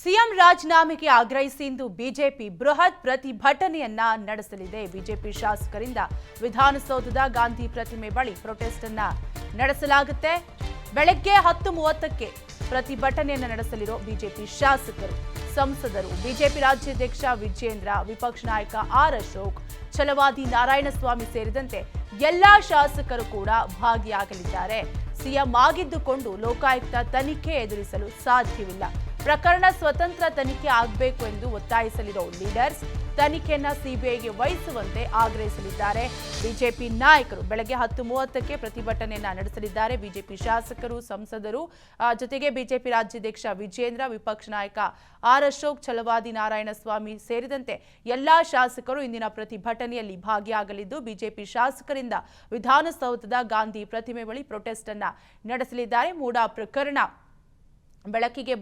CM ರಾಜೀನಾಮೆಗೆ ಆಗ್ರಹಿಸಿ ಇಂದು BJP ಬೃಹತ್ ಪ್ರತಿಭಟನೆಯನ್ನ ನಡೆಸಲಿದೆ. ಬಿಜೆಪಿ ಶಾಸಕರಿಂದ ವಿಧಾನಸೌಧದ ಗಾಂಧಿ ಪ್ರತಿಮೆ ಬಳಿ ಪ್ರೊಟೆಸ್ಟ್ ಅನ್ನ ನಡೆಸಲಾಗುತ್ತೆ. ಬೆಳಗ್ಗೆ 10:30ಕ್ಕೆ ಪ್ರತಿಭಟನೆಯನ್ನ ನಡೆಸಲಿರೋ ಬಿಜೆಪಿ ಶಾಸಕರು, ಸಂಸದರು, ಬಿಜೆಪಿ ರಾಜ್ಯಾಧ್ಯಕ್ಷ ವಿಜೇಂದ್ರ, ವಿಪಕ್ಷ ನಾಯಕ ಆರ್ ಅಶೋಕ್, ಛಲವಾದಿ ನಾರಾಯಣಸ್ವಾಮಿ ಸೇರಿದಂತೆ ಎಲ್ಲಾ ಶಾಸಕರು ಕೂಡ ಭಾಗಿಯಾಗಲಿದ್ದಾರೆ. ಸಿಎಂ ಆಗಿದ್ದುಕೊಂಡು ಲೋಕಾಯುಕ್ತ ತನಿಖೆ ಎದುರಿಸಲು ಸಾಧ್ಯವಿಲ್ಲ. ಪ್ರಕರಣ ಸ್ವತಂತ್ರ ತನಿಖೆ ಆಗಬೇಕು ಎಂದು ಒತ್ತಾಯಿಸಲಿರೋ ಲೀಡರ್ಸ್ ತನಿಖೆಯನ್ನ ಸಿಬಿಐಗೆ ವಹಿಸುವಂತೆ ಆಗ್ರಹಿಸಲಿದ್ದಾರೆ. ಬಿಜೆಪಿ ನಾಯಕರು ಬೆಳಗ್ಗೆ 10:30ಕ್ಕೆ ಪ್ರತಿಭಟನೆಯನ್ನ ನಡೆಸಲಿದ್ದಾರೆ. ಬಿಜೆಪಿ ಶಾಸಕರು, ಸಂಸದರು ಜೊತೆಗೆ ಬಿಜೆಪಿ ರಾಜ್ಯಾಧ್ಯಕ್ಷ ವಿಜೇಂದ್ರ, ವಿಪಕ್ಷ ನಾಯಕ ಆರ್ ಅಶೋಕ್, ಛಲವಾದಿ ನಾರಾಯಣಸ್ವಾಮಿ ಸೇರಿದಂತೆ ಎಲ್ಲಾ ಶಾಸಕರು ಇಂದಿನ ಪ್ರತಿಭಟನೆಯಲ್ಲಿ ಭಾಗಿಯಾಗಲಿದ್ದು, ಬಿಜೆಪಿ ಶಾಸಕರಿಂದ ವಿಧಾನಸೌಧದ ಗಾಂಧಿ ಪ್ರತಿಮೆ ಬಳಿ ಪ್ರೊಟೆಸ್ಟ್ ಅನ್ನ ನಡೆಸಲಿದ್ದಾರೆ. ಮೂಡಾ ಪ್ರಕರಣ ಬೆಳಕಿಗೆ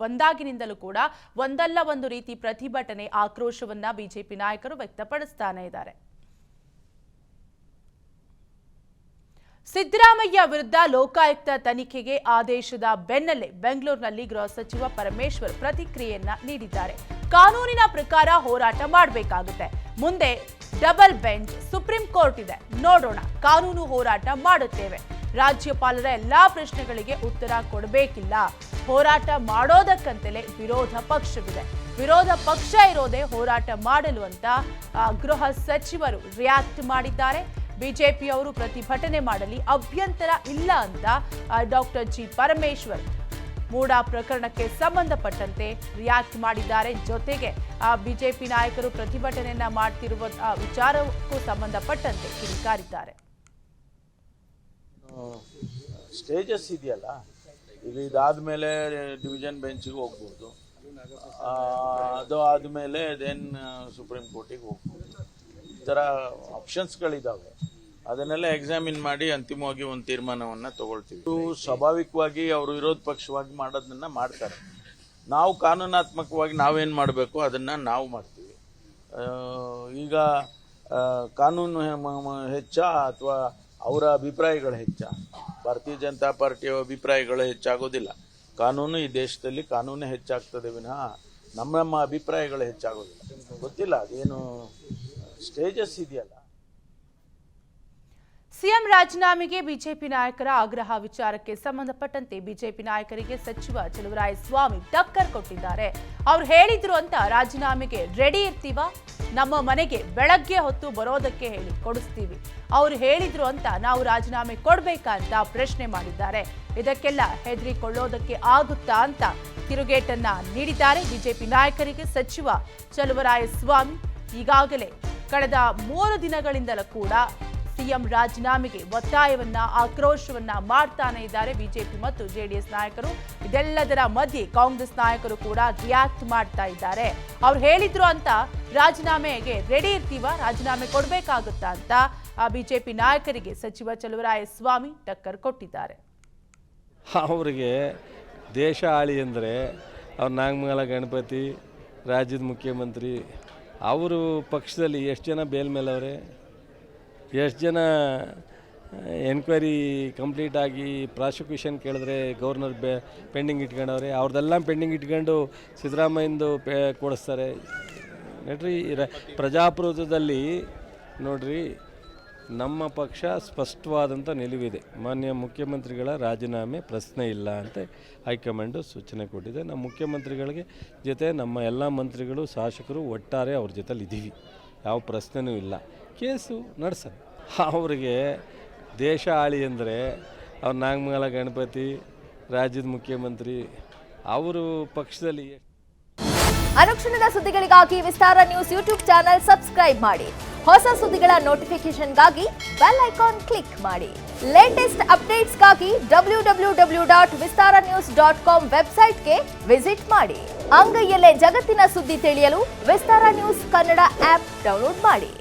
ಬಂದಾಗಿನಿಂದಲೂ ಕೂಡ ಒಂದಲ್ಲ ಒಂದು ರೀತಿ ಪ್ರತಿಭಟನೆ, ಆಕ್ರೋಶವನ್ನ ಬಿಜೆಪಿ ನಾಯಕರು ವ್ಯಕ್ತಪಡಿಸ್ತಾನೆ ಇದ್ದಾರೆ. ಸಿದ್ದರಾಮಯ್ಯ ವಿರುದ್ಧ ಲೋಕಾಯುಕ್ತ ತನಿಖೆಗೆ ಆದೇಶದ ಬೆನ್ನಲ್ಲೇ ಬೆಂಗಳೂರಿನಲ್ಲಿ ಗೃಹ ಸಚಿವ ಪರಮೇಶ್ವರ್ ಪ್ರತಿಕ್ರಿಯೆಯನ್ನ ನೀಡಿದ್ದಾರೆ. ಕಾನೂನಿನ ಪ್ರಕಾರ ಹೋರಾಟ ಮಾಡಬೇಕಾಗುತ್ತೆ. ಮುಂದೆ ಡಬಲ್ ಬೆಂಚ್, ಸುಪ್ರೀಂ ಕೋರ್ಟ್ ಇದೆ, ನೋಡೋಣ. ಕಾನೂನು ಹೋರಾಟ ಮಾಡುತ್ತೇವೆ. ರಾಜ್ಯಪಾಲರ ಎಲ್ಲಾ ಪ್ರಶ್ನೆಗಳಿಗೆ ಉತ್ತರ ಕೊಡಬೇಕಿಲ್ಲ. ಹೋರಾಟ ಮಾಡೋದಕ್ಕಂತಲೇ ವಿರೋಧ ಪಕ್ಷವಿದೆ. ವಿರೋಧ ಪಕ್ಷ ಇರೋದೇ ಹೋರಾಟ ಮಾಡಲು ಅಂತ ಗೃಹ ಸಚಿವರು ರಿಯಾಕ್ಟ್ ಮಾಡಿದ್ದಾರೆ. ಬಿಜೆಪಿಯವರು ಪ್ರತಿಭಟನೆ ಮಾಡಲಿ, ಅಭ್ಯಂತರ ಇಲ್ಲ ಅಂತ ಡಾಕ್ಟರ್ ಜಿ ಪರಮೇಶ್ವರ್ ಮೂಡಾ ಪ್ರಕರಣಕ್ಕೆ ಸಂಬಂಧಪಟ್ಟಂತೆ ರಿಯಾಕ್ಟ್ ಮಾಡಿದ್ದಾರೆ. ಜೊತೆಗೆ ಬಿಜೆಪಿ ನಾಯಕರು ಪ್ರತಿಭಟನೆಯನ್ನ ಮಾಡ್ತಿರುವ ವಿಚಾರಕ್ಕೂ ಸಂಬಂಧಪಟ್ಟಂತೆ ಕಿಡಿಕಾರಿದ್ದಾರೆ. ಸ್ಟೇಜಸ್ ಇದೆಯಲ್ಲ, ಈಗ ಇದಾದ್ಮೇಲೆ ಡಿವಿಷನ್ ಬೆಂಚ್ಗೆ ಹೋಗ್ಬೋದು, ಅದು ಆದಮೇಲೆ ದೆನ್ ಸುಪ್ರೀಂ ಕೋರ್ಟಿಗೆ ಹೋಗ್ಬೋದು. ಈ ಥರ ಆಪ್ಷನ್ಸ್ಗಳಿದ್ದಾವೆ. ಅದನ್ನೆಲ್ಲ ಎಕ್ಸಾಮಿನ್ ಮಾಡಿ ಅಂತಿಮವಾಗಿ ಒಂದು ತೀರ್ಮಾನವನ್ನು ತಗೊಳ್ತೀವಿ. ಸ್ವಾಭಾವಿಕವಾಗಿ ಅವರು ವಿರೋಧ ಪಕ್ಷವಾಗಿ ಮಾಡೋದನ್ನ ಮಾಡ್ತಾರೆ. ನಾವು ಕಾನೂನಾತ್ಮಕವಾಗಿ ನಾವೇನು ಮಾಡಬೇಕು ಅದನ್ನು ನಾವು ಮಾಡ್ತೀವಿ. ಈಗ ಕಾನೂನು ಹೆಚ್ಚ ಅಥವಾ ಅವರ ಅಭಿಪ್ರಾಯಗಳು ಹೆಚ್ಚ? ಭಾರತೀಯ ಜನತಾ ಪಾರ್ಟಿಯ ಅಭಿಪ್ರಾಯಗಳು ಹೆಚ್ಚಾಗೋದಿಲ್ಲ. ಕಾನೂನು, ಈ ದೇಶದಲ್ಲಿ ಕಾನೂನು ಹೆಚ್ಚಾಗ್ತದೆ ವಿನಃ ನಮ್ಮ ಅಭಿಪ್ರಾಯಗಳು ಹೆಚ್ಚಾಗೋದಿಲ್ಲ. ಗೊತ್ತಿಲ್ಲ, ಅದೇನು ಸ್ಟೇಜಸ್ ಇದೆಯಲ್ಲ. ಸಿಎಂ ರಾಜೀನಾಮೆಗೆ ಬಿಜೆಪಿ ನಾಯಕರ ಆಗ್ರಹ ವಿಚಾರಕ್ಕೆ ಸಂಬಂಧಪಟ್ಟಂತೆ ಬಿಜೆಪಿ ನಾಯಕರಿಗೆ ಸಚಿವ ಚಲುವರಾಯಸ್ವಾಮಿ ಟಕ್ಕರ್ ಕೊಟ್ಟಿದ್ದಾರೆ. ಅವ್ರು ಹೇಳಿದ್ರು ಅಂತ ರಾಜೀನಾಮೆಗೆ ರೆಡಿ ಇರ್ತೀವ, ನಮ್ಮ ಮನೆಗೆ ಬೆಳಗ್ಗೆ ಹೊತ್ತು ಬರೋದಕ್ಕೆ ಹೇಳಿ ಕೊಡಿಸ್ತೀವಿ. ಅವ್ರು ಹೇಳಿದ್ರು ಅಂತ ನಾವು ರಾಜೀನಾಮೆ ಕೊಡ್ಬೇಕಾ ಅಂತ ಪ್ರಶ್ನೆ ಮಾಡಿದ್ದಾರೆ. ಇದಕ್ಕೆಲ್ಲ ಹೆದರಿಕೊಳ್ಳೋದಕ್ಕೆ ಆಗುತ್ತಾ ಅಂತ ತಿರುಗೇಟನ್ನ ನೀಡಿದ್ದಾರೆ ಬಿಜೆಪಿ ನಾಯಕರಿಗೆ ಸಚಿವ ಚಲುವರಾಯಸ್ವಾಮಿ. ಈಗಾಗಲೇ ಕಳೆದ 3 ದಿನಗಳಿಂದಲೂ ಕೂಡ ಸಿಎಂ ರಾಜೀನಾಮೆಗೆ ಒತ್ತಾಯವನ್ನ, ಆಕ್ರೋಶವನ್ನ ಮಾಡ್ತಾನೆ ಇದ್ದಾರೆ ಬಿಜೆಪಿ ಮತ್ತು ಜೆಡಿಎಸ್ ನಾಯಕರು. ಇದೆಲ್ಲದರ ಮಧ್ಯೆ ಕಾಂಗ್ರೆಸ್ ನಾಯಕರು ಕೂಡ ರಿಯಾಕ್ಟ್ ಮಾಡ್ತಾ ಇದ್ದಾರೆ. ಅವ್ರು ಹೇಳಿದ್ರು ಅಂತ ರಾಜೀನಾಮೆಗೆ ರೆಡಿ ಇರ್ತೀವ, ರಾಜೀನಾಮೆ ಕೊಡ್ಬೇಕಾಗುತ್ತಾ ಅಂತ ಬಿಜೆಪಿ ನಾಯಕರಿಗೆ ಸಚಿವ ಚಲುವರಾಯಸ್ವಾಮಿ ಟಕ್ಕರ್ ಕೊಟ್ಟಿದ್ದಾರೆ. ಅವರಿಗೆ ದೇಶ ಆಳಿ ಅಂದರೆ ಅವ್ರು ನಾಗಮಂಗಲ ಗಣಪತಿ, ರಾಜ್ಯದ ಮುಖ್ಯಮಂತ್ರಿ, ಅವರು ಪಕ್ಷದಲ್ಲಿ ಎಷ್ಟು ಜನ ಬೇಲ್ ಮೇಲವ್ರೆ, ಎಷ್ಟು ಜನ ಎನ್ಕ್ವೈರಿ ಕಂಪ್ಲೀಟ್ ಆಗಿ ಪ್ರಾಸಿಕ್ಯೂಷನ್ ಕೇಳಿದ್ರೆ ಗವರ್ನರ್ ಪೆಂಡಿಂಗ್ ಇಟ್ಕೊಂಡವ್ರೆ. ಅವ್ರದ್ದೆಲ್ಲ ಪೆಂಡಿಂಗ್ ಇಟ್ಕೊಂಡು ಸಿದ್ದರಾಮಯ್ಯಂದು ಕೊಡಿಸ್ತಾರೆ. ನೋಡ್ರಿ, ಪ್ರಜಾಪ್ರಭುತ್ವದಲ್ಲಿ ನೋಡ್ರಿ, ನಮ್ಮ ಪಕ್ಷ ಸ್ಪಷ್ಟವಾದಂಥ ನಿಲುವಿದೆ. ಮಾನ್ಯ ಮುಖ್ಯಮಂತ್ರಿಗಳ ರಾಜೀನಾಮೆ ಪ್ರಶ್ನೆ ಇಲ್ಲ ಅಂತ ಹೈಕಮಾಂಡು ಸೂಚನೆ ಕೊಟ್ಟಿದೆ. ನಮ್ಮ ಮುಖ್ಯಮಂತ್ರಿಗಳಿಗೆ ಜೊತೆ ನಮ್ಮ ಎಲ್ಲ ಮಂತ್ರಿಗಳು, ಶಾಸಕರು ಒಟ್ಟಾರೆ ಅವ್ರ ಜೊತೆಲಿ ಇದ್ದೀವಿ. ಯಾವ ಪ್ರಶ್ನೆನೂ ಇಲ್ಲ. ಕೇಸು ನಡೆಸೋಣ. ಅವರಿಗೆ ದೇಶ ಆಳಿ ಅಂದರೆ ಅವ್ರು ನಾಗಮಂಗಲ ಗಣಪತಿ, ರಾಜ್ಯದ ಮುಖ್ಯಮಂತ್ರಿ, ಅವರು ಪಕ್ಷದಲ್ಲಿ. ಅನುಕ್ಷಣದ ಸುದ್ದಿಗಳಿಗಾಗಿ ವಿಸ್ತಾರ ನ್ಯೂಸ್ ಯೂಟ್ಯೂಬ್ ಚಾನೆಲ್ ಸಬ್ಸ್ಕ್ರೈಬ್ ಮಾಡಿ. ಹೊಸ ಸುದ್ದಿಗಳ ನೋಟಿಫಿಕೇಶನ್ಗಾಗಿ ಬೆಲ್ ಐಕಾನ್ ಕ್ಲಿಕ್ ಮಾಡಿ. ಲೇಟೆಸ್ಟ್ ಅಪ್ಡೇಟ್ಸ್ಗಾಗಿ www.vistaranews.com ವೆಬ್ಸೈಟ್ಗೆ ವಿಸಿಟ್ ಮಾಡಿ. ಅಂಗೈಯಲ್ಲೇ ಜಗತ್ತಿನ ಸುದ್ದಿ ತಿಳಿಯಲು ವಿಸ್ತಾರ ನ್ಯೂಸ್ ಕನ್ನಡ ಆಪ್ ಡೌನ್ಲೋಡ್ ಮಾಡಿ.